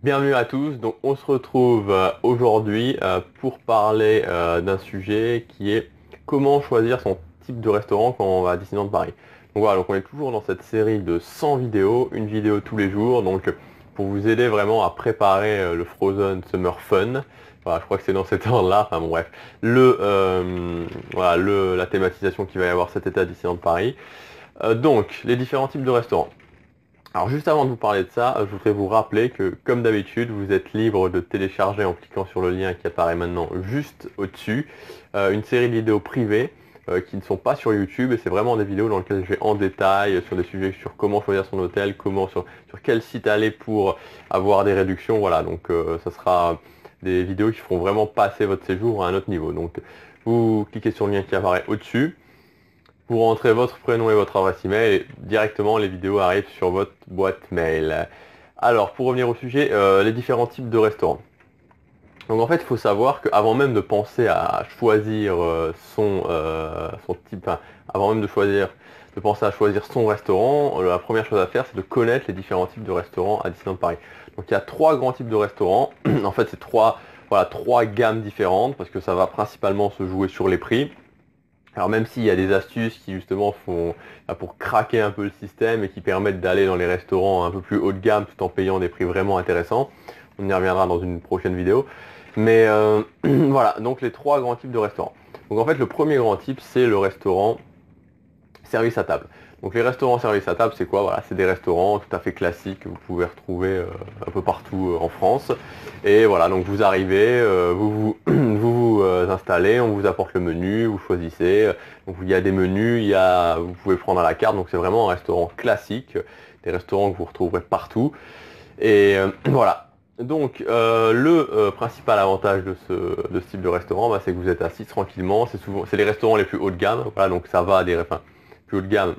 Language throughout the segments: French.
Bienvenue à tous, donc on se retrouve aujourd'hui pour parler d'un sujet qui est comment choisir son type de restaurant quand on va à Disneyland Paris. Donc voilà, donc on est toujours dans cette série de 100 vidéos, une vidéo tous les jours, donc pour vous aider vraiment à préparer le Frozen Summer Fun. Voilà, je crois que c'est dans cet ordre-là, enfin bon bref, la thématisation qu'il va y avoir cet été à Disneyland Paris. Donc, les différents types de restaurants. Alors juste avant de vous parler de ça, je voudrais vous rappeler que comme d'habitude, vous êtes libre de télécharger en cliquant sur le lien qui apparaît maintenant juste au-dessus, une série de vidéos privées qui ne sont pas sur YouTube et c'est vraiment des vidéos dans lesquelles je vais en détail sur des sujets sur comment choisir son hôtel, sur quel site aller pour avoir des réductions, voilà, donc ça sera des vidéos qui feront vraiment passer votre séjour à un autre niveau. Donc vous cliquez sur le lien qui apparaît au-dessus. Vous rentrez votre prénom et votre adresse email et directement les vidéos arrivent sur votre boîte mail. Alors pour revenir au sujet, les différents types de restaurants. Donc en fait il faut savoir qu'avant même de penser à choisir son type, enfin, avant même de penser à choisir son restaurant, la première chose à faire c'est de connaître les différents types de restaurants à Disneyland Paris. Donc il y a trois grands types de restaurants. En fait c'est trois gammes différentes parce que ça va principalement se jouer sur les prix. Alors même s'il y a des astuces qui justement font pour craquer un peu le système et qui permettent d'aller dans les restaurants un peu plus haut de gamme tout en payant des prix vraiment intéressants, on y reviendra dans une prochaine vidéo. Mais voilà, donc les trois grands types de restaurants. Donc en fait le premier grand type c'est le restaurant service à table. Donc les restaurants service à table, c'est quoi? Voilà, c'est des restaurants tout à fait classiques que vous pouvez retrouver un peu partout en France. Et voilà, donc vous arrivez, vous installez, on vous apporte le menu, vous choisissez. Donc il y a des menus, vous pouvez prendre à la carte. Donc c'est vraiment un restaurant classique, des restaurants que vous retrouverez partout. Et voilà. Donc le principal avantage de ce type de restaurant, c'est que vous êtes assis tranquillement. C'est les restaurants les plus haut de gamme. Voilà, donc ça va plus haut de gamme.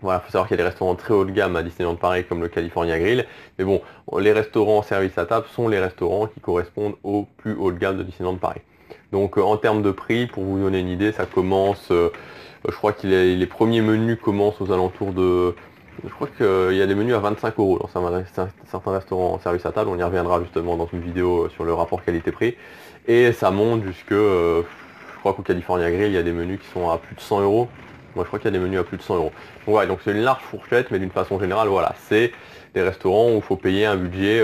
Voilà, il faut savoir qu'il y a des restaurants très haut de gamme à Disneyland Paris comme le California Grill. Mais bon, les restaurants service à table sont les restaurants qui correspondent au plus haut de gamme de Disneyland Paris. Donc en termes de prix, pour vous donner une idée, ça commence, je crois que les premiers menus commencent aux alentours de... Je crois qu'il y a des menus à 25 € dans certains restaurants en service à table. On y reviendra justement dans une vidéo sur le rapport qualité-prix. Et ça monte jusque... je crois qu'au California Grill, il y a des menus qui sont à plus de 100 €. Moi, je crois qu'il y a des menus à plus de 100 €. Donc, ouais, donc c'est une large fourchette, mais d'une façon générale, voilà, c'est des restaurants où il faut payer un budget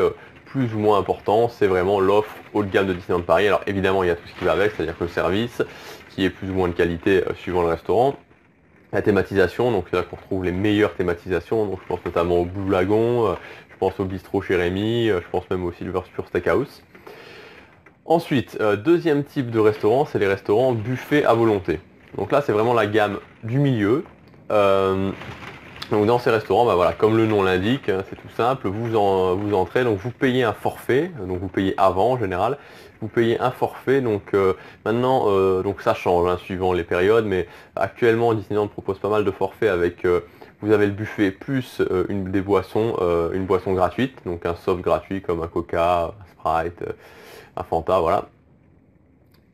plus ou moins important. C'est vraiment l'offre haut de gamme de Disneyland Paris. Alors évidemment, il y a tout ce qui va avec, c'est-à-dire que le service, qui est plus ou moins de qualité suivant le restaurant. La thématisation, donc c'est là qu'on retrouve les meilleures thématisations. Donc je pense notamment au Blue Lagoon, je pense au Bistrot chez Rémy, je pense même au Silver Spur Steakhouse. Ensuite, deuxième type de restaurant, c'est les restaurants buffet à volonté. Donc là, c'est vraiment la gamme du milieu. Donc dans ces restaurants, voilà, comme le nom l'indique, hein, c'est tout simple, vous entrez, donc vous payez un forfait, donc vous payez avant en général, vous payez un forfait, donc maintenant, donc ça change hein, suivant les périodes, mais actuellement Disneyland propose pas mal de forfaits avec, vous avez le buffet plus une boisson gratuite, donc un soft gratuit comme un Coca, un Sprite, un Fanta, voilà.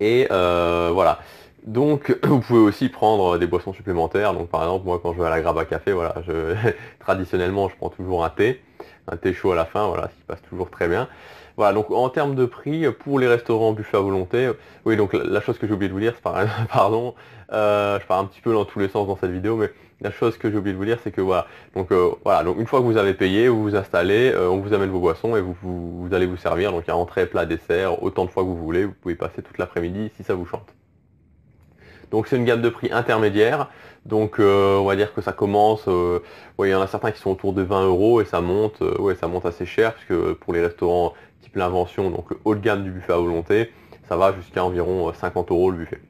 Et voilà. Donc vous pouvez aussi prendre des boissons supplémentaires. Donc par exemple moi quand je vais à la Graba Café, voilà, traditionnellement je prends toujours un thé chaud à la fin, voilà, ce qui passe toujours très bien. Voilà, donc en termes de prix, pour les restaurants buffet à volonté, oui donc la chose que j'ai oublié de vous dire, pardon, je pars un petit peu dans tous les sens dans cette vidéo, mais la chose que j'ai oublié de vous dire, c'est que voilà, donc une fois que vous avez payé, vous vous installez, on vous amène vos boissons et vous allez vous servir. Donc il y a entrée, plat, dessert, autant de fois que vous voulez, vous pouvez passer toute l'après-midi si ça vous chante. Donc c'est une gamme de prix intermédiaire. Donc on va dire que ça commence, il y en a certains qui sont autour de 20 € et ça monte assez cher, puisque pour les restaurants type l'invention, donc le haut de gamme du buffet à volonté, ça va jusqu'à environ 50 € le buffet.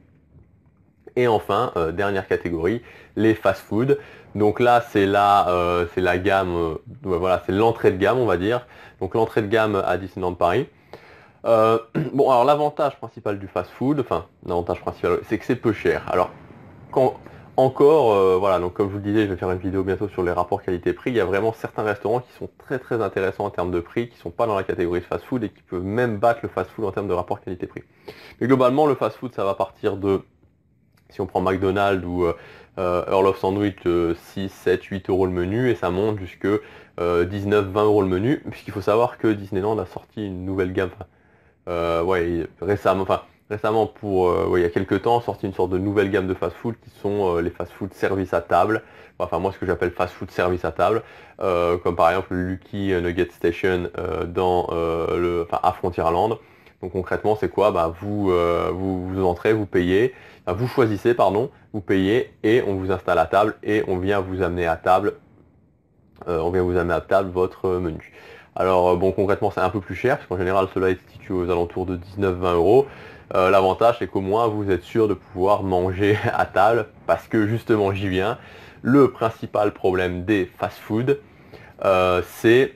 Et enfin, dernière catégorie, les fast-food. Donc là, c'est la gamme, voilà, c'est l'entrée de gamme, on va dire. Donc l'entrée de gamme à Disneyland Paris. Bon, alors l'avantage principal du fast-food, enfin, l'avantage principal, c'est que c'est peu cher. Alors, voilà, donc comme je vous le disais, je vais faire une vidéo bientôt sur les rapports qualité-prix. Il y a vraiment certains restaurants qui sont très très intéressants en termes de prix, qui ne sont pas dans la catégorie de fast-food et qui peuvent même battre le fast-food en termes de rapport qualité-prix. Mais globalement, le fast-food, ça va partir de, si on prend McDonald's ou Earl of Sandwich 6, 7, 8 euros le menu et ça monte jusque 19, 20 euros le menu, puisqu'il faut savoir que Disneyland a sorti une nouvelle gamme, ouais, récemment il y a quelques temps, sorti une sorte de nouvelle gamme de fast-food qui sont les fast-food service à table, enfin moi ce que j'appelle fast-food service à table, comme par exemple le Lucky Nugget Station à Frontierland. Donc concrètement c'est quoi? Vous entrez, vous payez, vous choisissez pardon, vous payez et on vous installe à table et on vient vous amener à table votre menu. Alors bon, concrètement c'est un peu plus cher parce qu'en général cela est situé aux alentours de 19-20 euros. L'avantage c'est qu'au moins vous êtes sûr de pouvoir manger à table parce que justement j'y viens. Le principal problème des fast-food c'est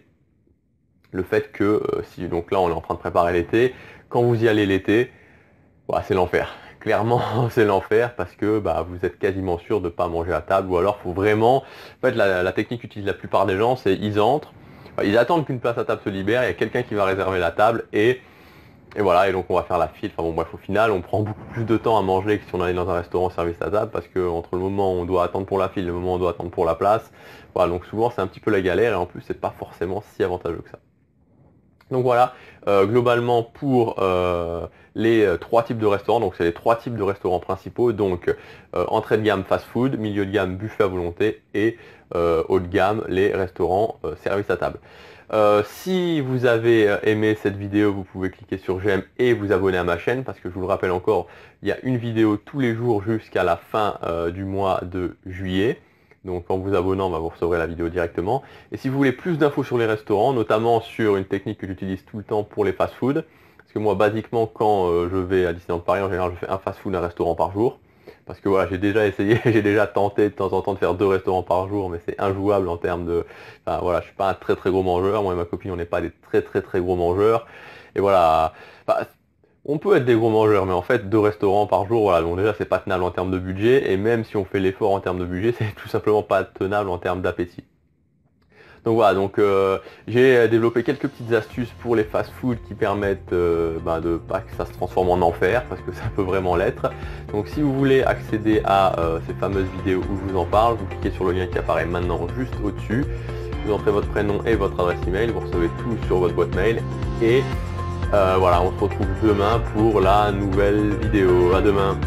le fait que donc là on est en train de préparer l'été, quand vous y allez l'été, c'est l'enfer. Clairement c'est l'enfer parce que vous êtes quasiment sûr de ne pas manger à table ou alors faut vraiment. En fait la technique qu'utilisent la plupart des gens c'est ils entrent, ils attendent qu'une place à table se libère, il y a quelqu'un qui va réserver la table et voilà, et donc on va faire la file. Enfin bon bref, au final on prend beaucoup plus de temps à manger que si on allait dans un restaurant service à table parce que entre le moment où on doit attendre pour la file et le moment où on doit attendre pour la place, voilà, donc souvent c'est un petit peu la galère et en plus c'est pas forcément si avantageux que ça. Donc voilà, globalement pour les trois types de restaurants, donc c'est les trois types de restaurants principaux, donc entrée de gamme fast-food, milieu de gamme buffet à volonté et haut de gamme les restaurants service à table. Si vous avez aimé cette vidéo, vous pouvez cliquer sur j'aime et vous abonner à ma chaîne parce que je vous le rappelle encore, il y a une vidéo tous les jours jusqu'à la fin du mois de juillet. Donc en vous abonnant, vous recevrez la vidéo directement. Et si vous voulez plus d'infos sur les restaurants, notamment sur une technique que j'utilise tout le temps pour les fast-food, parce que moi basiquement quand je vais à Disneyland Paris, en général je fais un fast-food, un restaurant par jour. Parce que voilà, j'ai déjà essayé, j'ai déjà tenté de temps en temps de faire 2 restaurants par jour, mais c'est injouable en termes de. Enfin voilà, je suis pas un très très gros mangeur, moi et ma copine on n'est pas des très très très gros mangeurs. Et voilà. On peut être des gros mangeurs, mais en fait 2 restaurants par jour, voilà, donc déjà c'est pas tenable en termes de budget, et même si on fait l'effort en termes de budget, c'est tout simplement pas tenable en termes d'appétit. Donc voilà, donc j'ai développé quelques petites astuces pour les fast-food qui permettent de pas que ça se transforme en enfer, parce que ça peut vraiment l'être. Donc si vous voulez accéder à ces fameuses vidéos où je vous en parle, vous cliquez sur le lien qui apparaît maintenant juste au-dessus, vous entrez votre prénom et votre adresse email, vous recevez tout sur votre boîte mail, et voilà, on se retrouve demain pour la nouvelle vidéo. À demain.